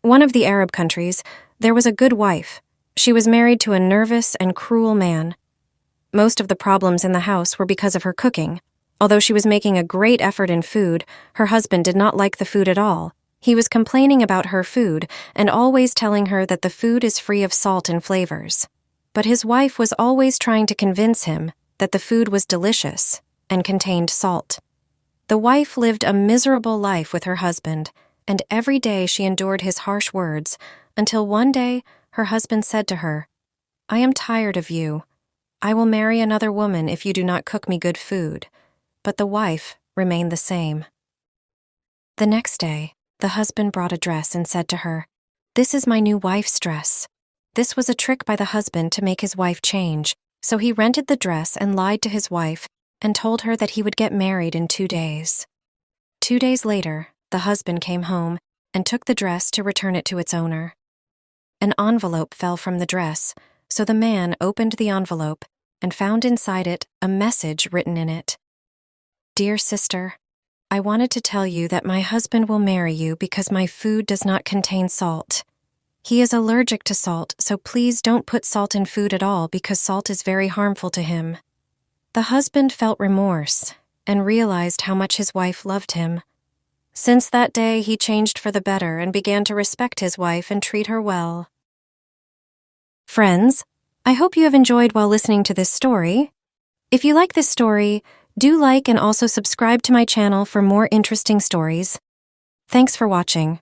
one of the Arab countries, there was a good wife. She was married to a nervous and cruel man. Most of the problems in the house were because of her cooking. Although she was making a great effort in food, her husband did not like the food at all. He was complaining about her food and always telling her that the food is free of salt and flavors. But his wife was always trying to convince him that the food was delicious and contained salt. The wife lived a miserable life with her husband, and every day she endured his harsh words, until one day her husband said to her, "I am tired of you. I will marry another woman if you do not cook me good food." But the wife remained the same. The next day, the husband brought a dress and said to her, "This is my new wife's dress." This was a trick by the husband to make his wife change, so he rented the dress and lied to his wife and told her that he would get married in 2 days. 2 days later, the husband came home and took the dress to return it to its owner. An envelope fell from the dress, so the man opened the envelope and found inside it a message written in it. "Dear sister, I wanted to tell you that my husband will marry you because my food does not contain salt. He is allergic to salt, so please don't put salt in food at all because salt is very harmful to him." The husband felt remorse and realized how much his wife loved him. Since that day, he changed for the better and began to respect his wife and treat her well. Friends, I hope you have enjoyed while listening to this story. If you like this story, do like and also subscribe to my channel for more interesting stories. Thanks for watching.